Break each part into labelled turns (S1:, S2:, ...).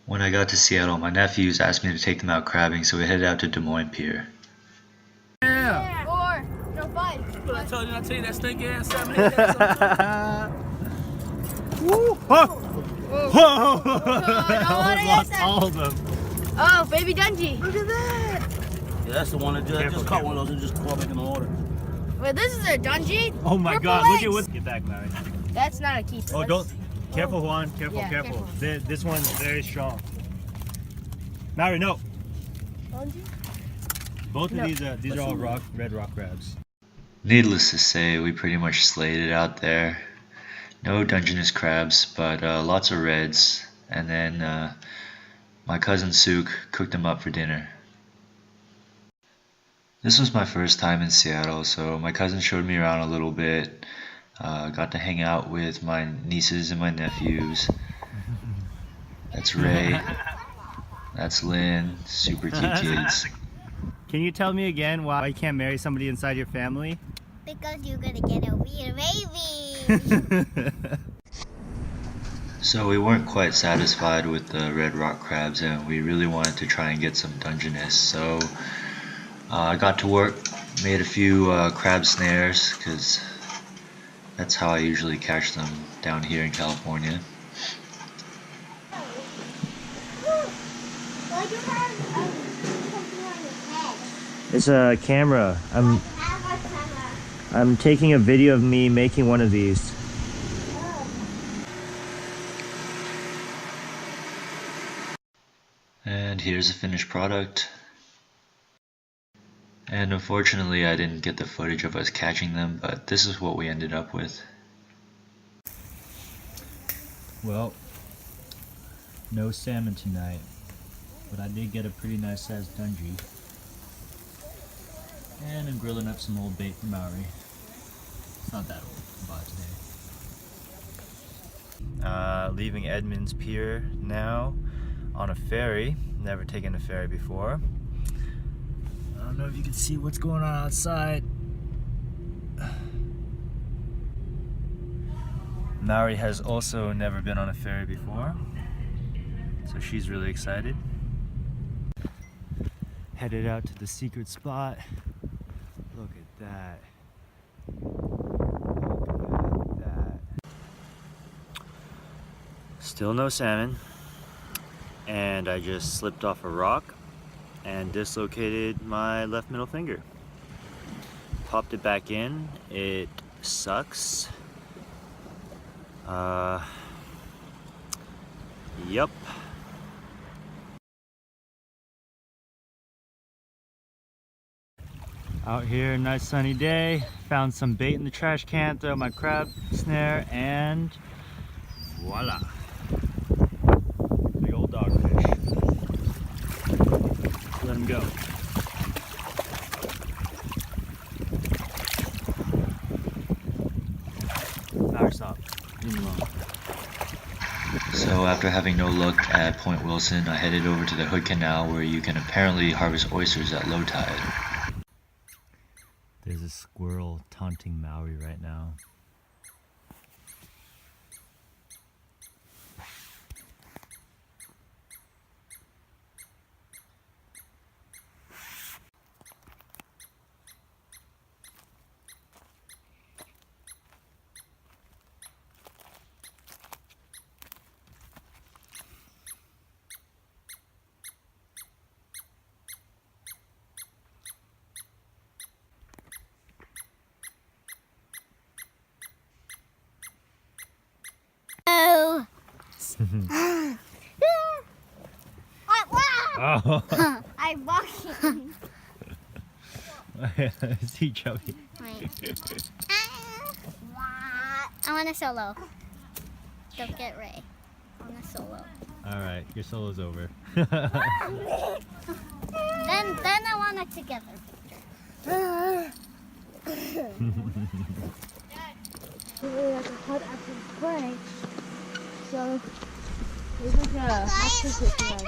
S1: When I got to Seattle, my nephews asked me to take them out crabbing, so we headed out to Des Moines Pier.
S2: Yeah.
S3: 4, no 5.
S2: But I told you, that stinky ass salmon head ass. Woo! Whoa! Whoa! I lost all of them.
S3: Oh, baby Dungy.
S2: Look at that. Yeah, that's the one that just caught one of those and just caught back in the water.
S3: Wait, this is a Dungy?
S2: Oh my
S3: Purple
S2: God!
S3: legs.
S2: Look at what's. Get back, Larry.
S3: That's not a keeper.
S2: Oh, don't. Careful, Juan. Careful,
S3: Yeah,
S2: careful. This one's very strong. Mary, no.
S3: Dungy?
S2: Both of these are all red rock crabs.
S1: Needless to say, we pretty much slayed it out there. No Dungeness crabs, but lots of reds. And then my cousin Suk cooked them up for dinner. This was my first time in Seattle, so my cousin showed me around a little bit. Got to hang out with my nieces and my nephews. That's Ray. That's Lynn. Super cute kids.
S2: Can you tell me again why you can't marry somebody inside your family?
S4: Because you're gonna get a weird baby.
S1: So we weren't quite satisfied with the red rock crabs, and we really wanted to try and get some Dungeness. So I got to work, made a few crab snares, because that's how I usually catch them down here in California.
S4: Why do you have something on your head?
S2: It's a camera.
S4: I have a camera.
S2: I'm taking a video of me making one of these.
S1: And here's the finished product. And unfortunately I didn't get the footage of us catching them, but this is what we ended up with.
S2: Well, no salmon tonight, but I did get a pretty nice sized dungy. And I'm grilling up some old bait for Maori. It's not that old, I bought it today. Leaving Edmonds Pier now on a ferry. Never taken a ferry before. I don't know if you can see what's going on outside. Maori has also never been on a ferry before, so she's really excited. Headed out to the secret spot. Look at that. Look at that. Still no salmon, and I just slipped off a rock and dislocated my left middle finger. Popped it back in. It sucks. Yep. Out here, nice sunny day. Found some bait in the trash can, throw my crab snare, and voila. Big old dogfish. Let him go. Power stop. Leave him alone.
S1: So after having no luck at Point Wilson, I headed over to the Hood Canal where you can apparently harvest oysters at low tide.
S2: There's a squirrel taunting Maui right now.
S4: Oh.
S2: Oh,
S4: I'm walking.
S2: is he chubby?
S4: Wait. I want a solo. Don't get Ray. I want a solo.
S2: Alright, your solo's over.
S4: Then I want a together picture.
S3: Really like a hot after the play. So there's like a activity.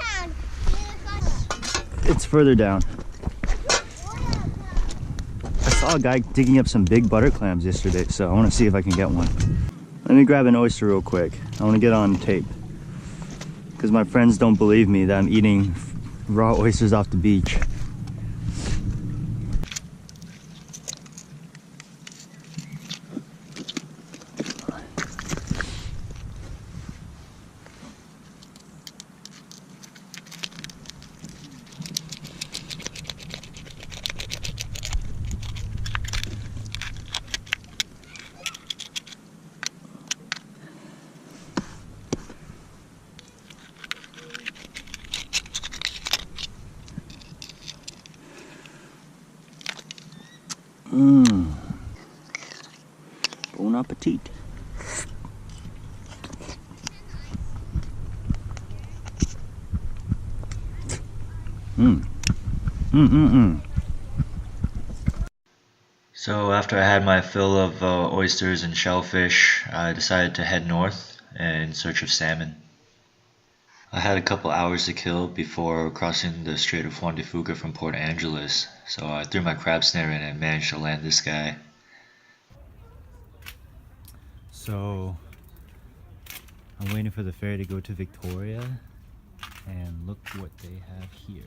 S2: It's further down. I saw a guy digging up some big butter clams yesterday, so I want to see if I can get one. Let me grab an oyster real quick. I want to get on tape. because my friends don't believe me that I'm eating raw oysters off the beach. Bon appetit.
S1: So after I had my fill of oysters and shellfish, I decided to head north in search of salmon. I had a couple hours to kill before crossing the Strait of Juan de Fuca from Port Angeles, so I threw my crab snare in and managed to land this guy.
S2: So I'm waiting for the ferry to go to Victoria, and look what they have here.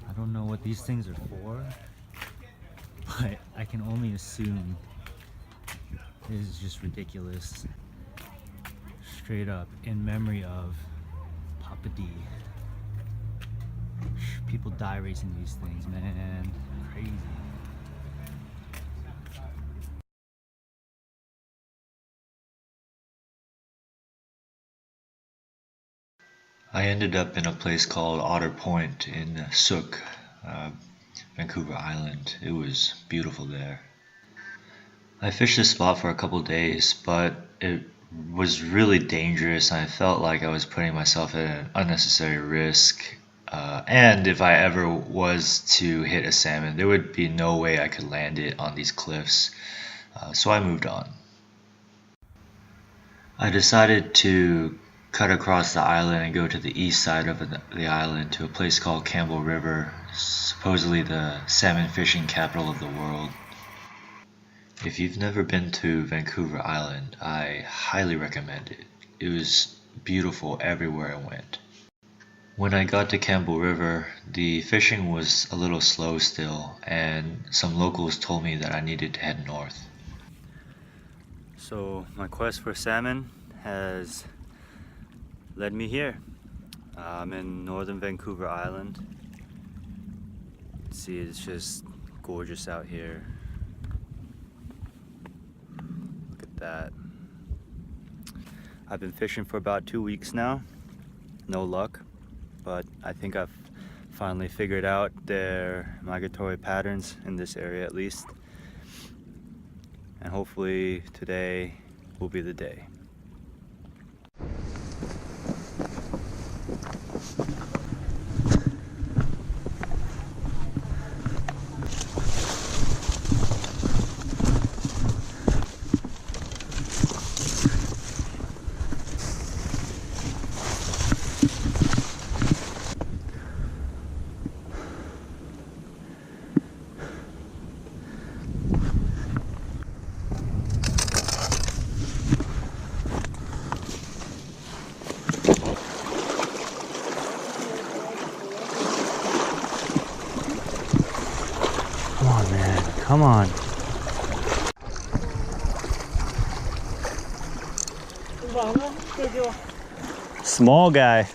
S2: I don't know what these things are for, but I can only assume this is just ridiculous. Straight up, in memory of Papa D. People die racing these things, man. Crazy.
S1: I ended up in a place called Otter Point in Sook, Vancouver Island. It was beautiful there. I fished this spot for a couple days, but it was really dangerous. I felt like I was putting myself at an unnecessary risk. And if I ever was to hit a salmon, there would be no way I could land it on these cliffs. So I moved on. I decided to cut across the island and go to the east side of the island to a place called Campbell River, supposedly the salmon fishing capital of the world. If you've never been to Vancouver Island, I highly recommend it. It was beautiful everywhere I went. When I got to Campbell River, the fishing was a little slow still, and some locals told me that I needed to head north.
S2: So my quest for salmon has led me here. I'm in northern Vancouver Island. See, it's just gorgeous out here. Look at that. I've been fishing for about 2 weeks now. No luck, but I think I've finally figured out their migratory patterns in this area at least. And hopefully today will be the day. Come on, man. Come on. Small guy.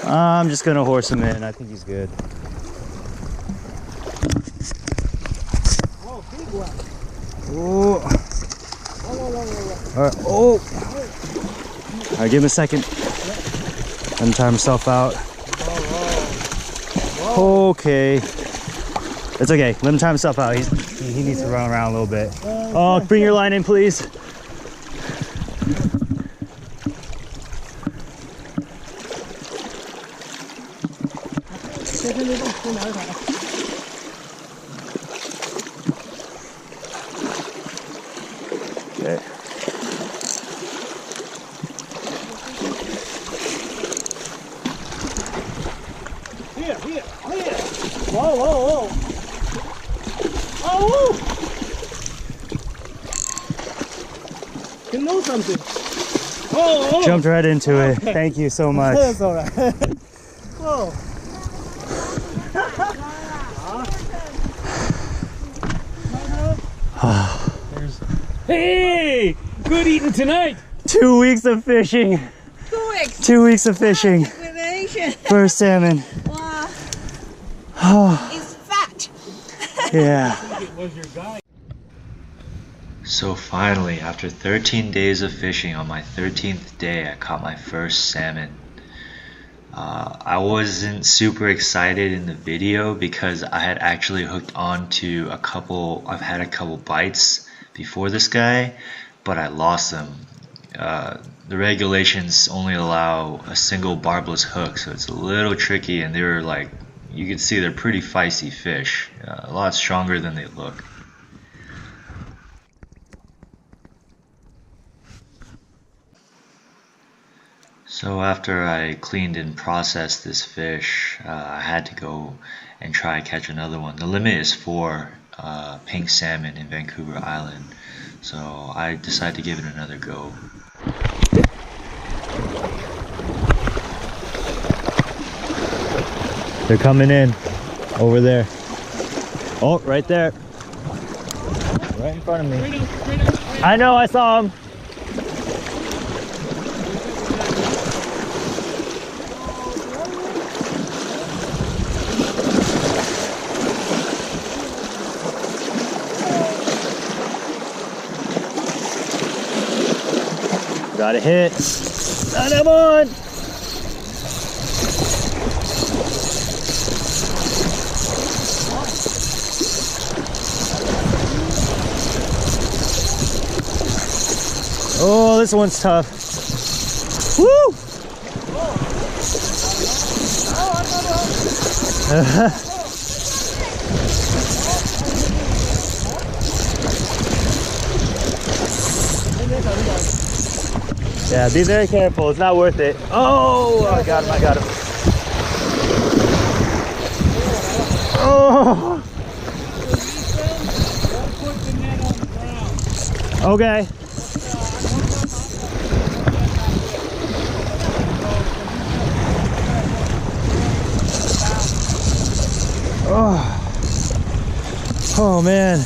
S2: I'm just gonna horse him in. I think he's good. Oh. All right. Oh. All right, give him a second. Let him tire himself out. Okay. It's okay. Let him tire himself out. He needs to run around a little bit. Oh, bring your line in, please. Okay.
S5: Whoa, whoa, whoa. Oh! You know something. Oh!
S2: Jumped right into it. Thank you so much.
S5: That's all right. Whoa. Hey! Good eating tonight.
S2: 2 weeks of fishing.
S6: 2 weeks.
S2: 2 weeks of fishing.
S6: Combination.
S2: First salmon.
S6: Wow.
S2: Oh,
S6: It's fat.
S2: yeah.
S1: So finally, after 13 days of fishing, on my 13th day, I caught my first salmon. I wasn't super excited in the video because I had actually hooked on to I've had a couple bites before this guy, but I lost them. The regulations only allow a single barbless hook, so it's a little tricky, and they were like, you can see they're pretty feisty fish, a lot stronger than they look. So after I cleaned and processed this fish, I had to go and try to catch another one. The limit is 4 pink salmon in Vancouver Island, so I decided to give it another go.
S2: They're coming in over there. Oh, right there. Right in front of me. I know, I saw him. Got a hit. Got him on. Oh, this one's tough. Woo! Yeah, be very careful. It's not worth it. Oh, I got him. I got him. Oh. Okay. Oh. Oh man.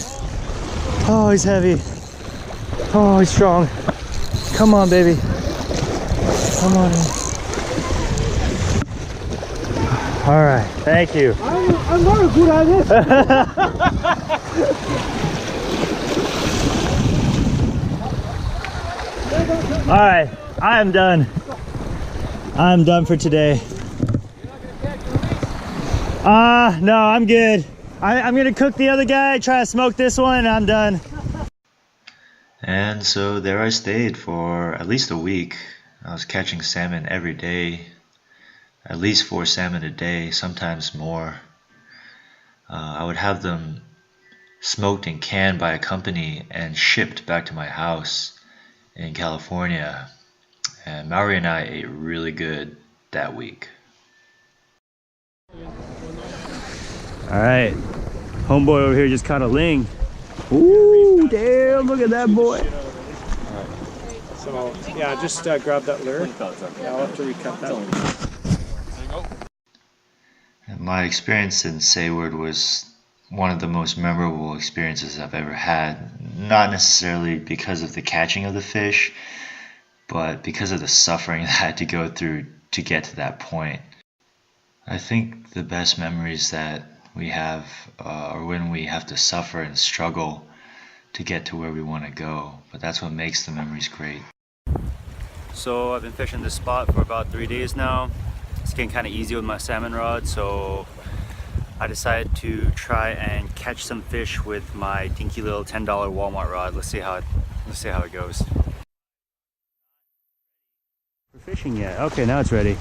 S2: Oh, he's heavy. Oh, he's strong. Come on, baby. Come on in. All right, thank you.
S5: I'm not good at this.
S2: All right, I am done. I'm done for today. No, I'm good. I'm gonna cook the other guy, try to smoke this one, and I'm done.
S1: And so there I stayed for at least a week. I was catching salmon every day, at least 4 salmon a day, sometimes more. I would have them smoked and canned by a company and shipped back to my house in California. And Maori and I ate really good that week.
S2: All right, homeboy over here just caught a ling. Ooh, damn, look at that boy.
S5: So, yeah, just grab that lure. Yeah, I'll have to recut that one.
S1: My experience in Sayward was one of the most memorable experiences I've ever had. Not necessarily because of the catching of the fish, but because of the suffering that I had to go through to get to that point. I think the best memories that we have are when we have to suffer and struggle to get to where we want to go, but that's what makes the memories great.
S2: So I've been fishing this spot for about 3 days now. It's getting kind of easy with my salmon rod, so I decided to try and catch some fish with my dinky little $10 Walmart rod. Let's see how it goes. We're fishing yet? Okay, now it's ready.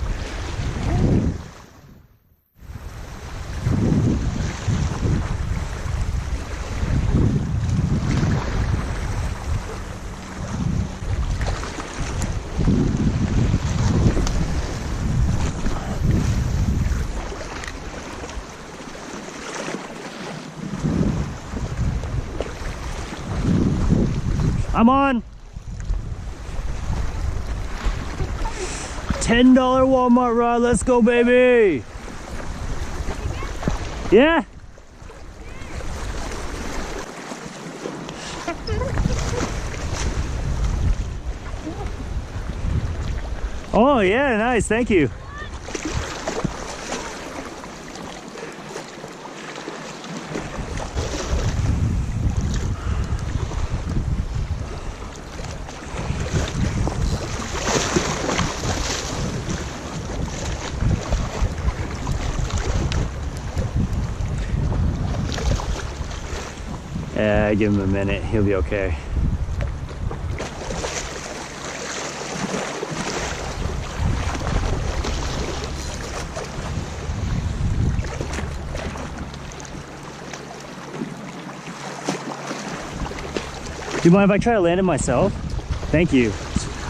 S2: I'm on. $10 Walmart ride, let's go, baby. Yeah? Oh yeah, nice, thank you. Yeah, give him a minute, he'll be okay. Do you mind if I try to land it myself? Thank you.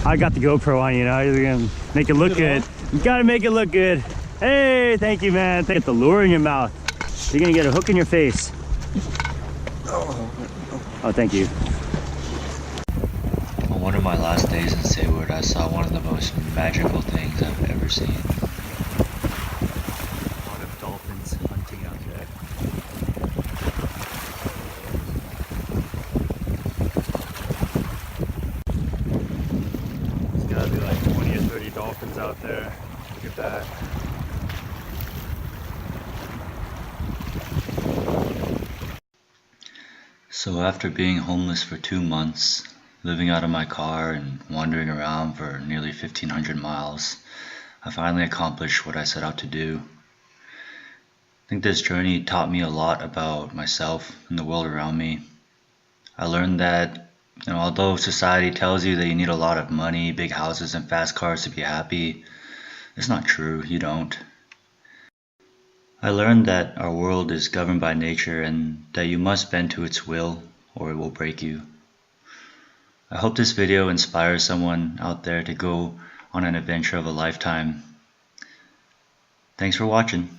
S2: I got the GoPro on, you know, you're gonna make it look good. You gotta make it look good. Hey, thank you, man. Get the lure in your mouth. You're gonna get a hook in your face. Oh, thank you.
S1: On one of my last days in Seward, I saw one of the most magical things I've ever seen.
S2: A lot of dolphins hunting out there. There's gotta be like 20 or 30 dolphins out there. Look at that.
S1: So after being homeless for 2 months, living out of my car and wandering around for nearly 1,500 miles, I finally accomplished what I set out to do. I think this journey taught me a lot about myself and the world around me. I learned that, although society tells you that you need a lot of money, big houses, and fast cars to be happy, it's not true, you don't. I learned that our world is governed by nature and that you must bend to its will or it will break you. I hope this video inspires someone out there to go on an adventure of a lifetime. Thanks for watching.